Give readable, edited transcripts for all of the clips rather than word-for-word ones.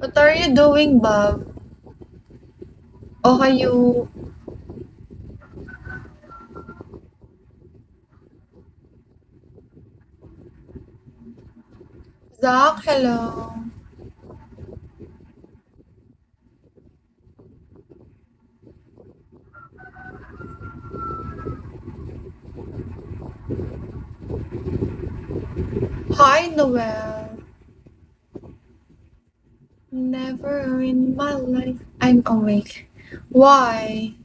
What are you doing, Bob? Ohayo. Zach, hello. Hi, Noel. Never in my life I'm awake. Why?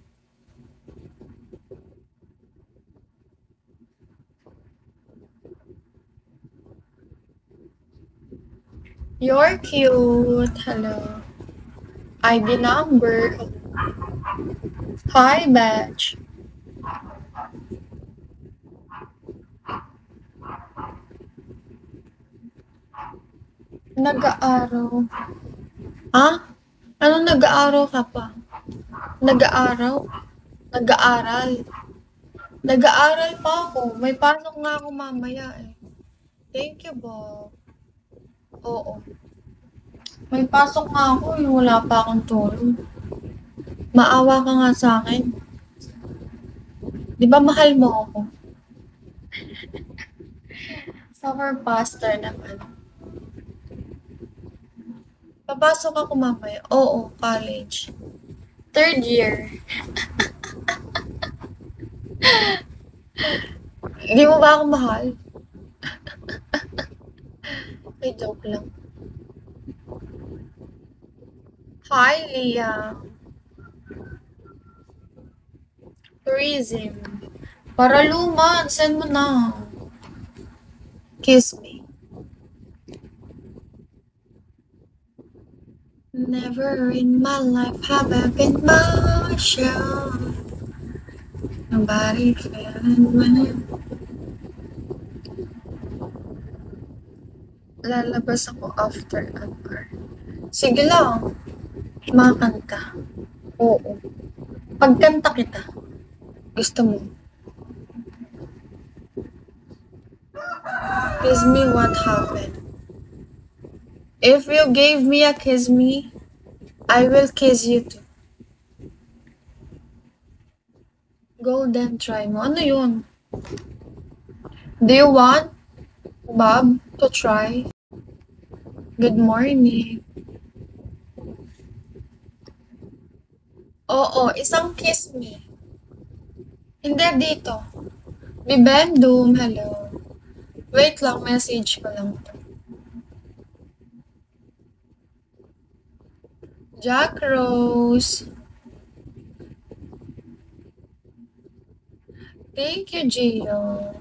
You're cute. Hello. ID number. Hi, Batch. Nag-aaraw. Ha? Anong nag-aaraw ka pa? Nag-aaraw? Nag-aaral? Nag-aaral pa ako. May pasok nga ako mamaya eh. Thank you, Bob. Oo. May pasok nga ako eh. Wala pa akong tulog. Maawa ka nga sa akin. Di ba mahal mo ako? Summer pastor naman. Papasok ako mamaya. Oo, college. Third year. Di mo ba ako mahal? Ay, joke lang. Hi, Leah. Tourism. Para luman, send mo na. Kiss me. Never in my life have I been more sure. Nobody feeling when lalabas ako after an hour. Sige lang. Makanta. Oo. Pagkanta kita. Gusto mo. Kiss me what happened. If you gave me a kiss me, I will kiss you too. Golden try mo. Ano yun? Do you want, Bob, to try? Good morning. Oo, isang kiss me. Hindi dito. Bibendum, hello. Wait lang, message ko lang to. Jack Rose. Thank you, Gio.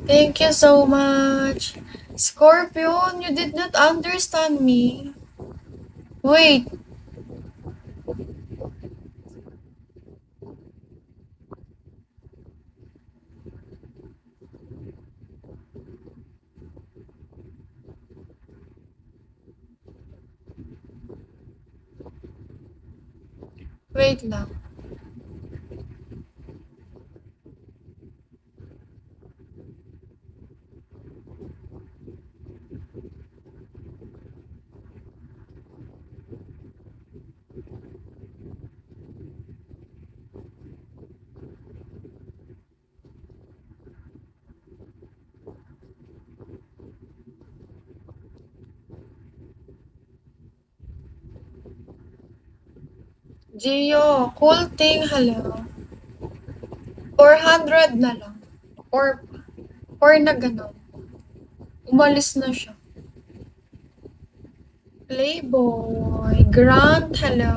Thank you so much. Scorpion, you did not understand me. Wait. Wait lang. Gio, cool thing, hello. 400 na lang. Or na ganon. Umalis na siya. Playboy, Grant, hello.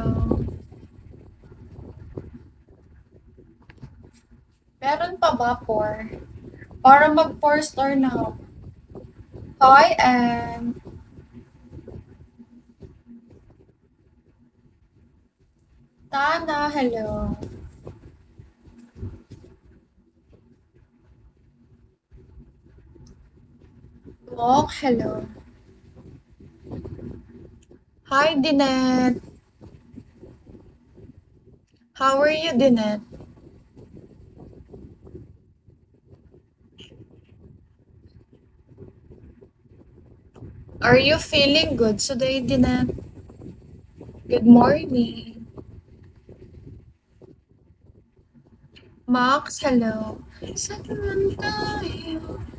Meron pa ba 4? Para mag 4 star na ako. Hi, and Tana, hello. Walk, hello. Hi, Dinette. How are you, Dinette? Are you feeling good today, Dinette? Good morning. Max, hello. Saan naman tayo?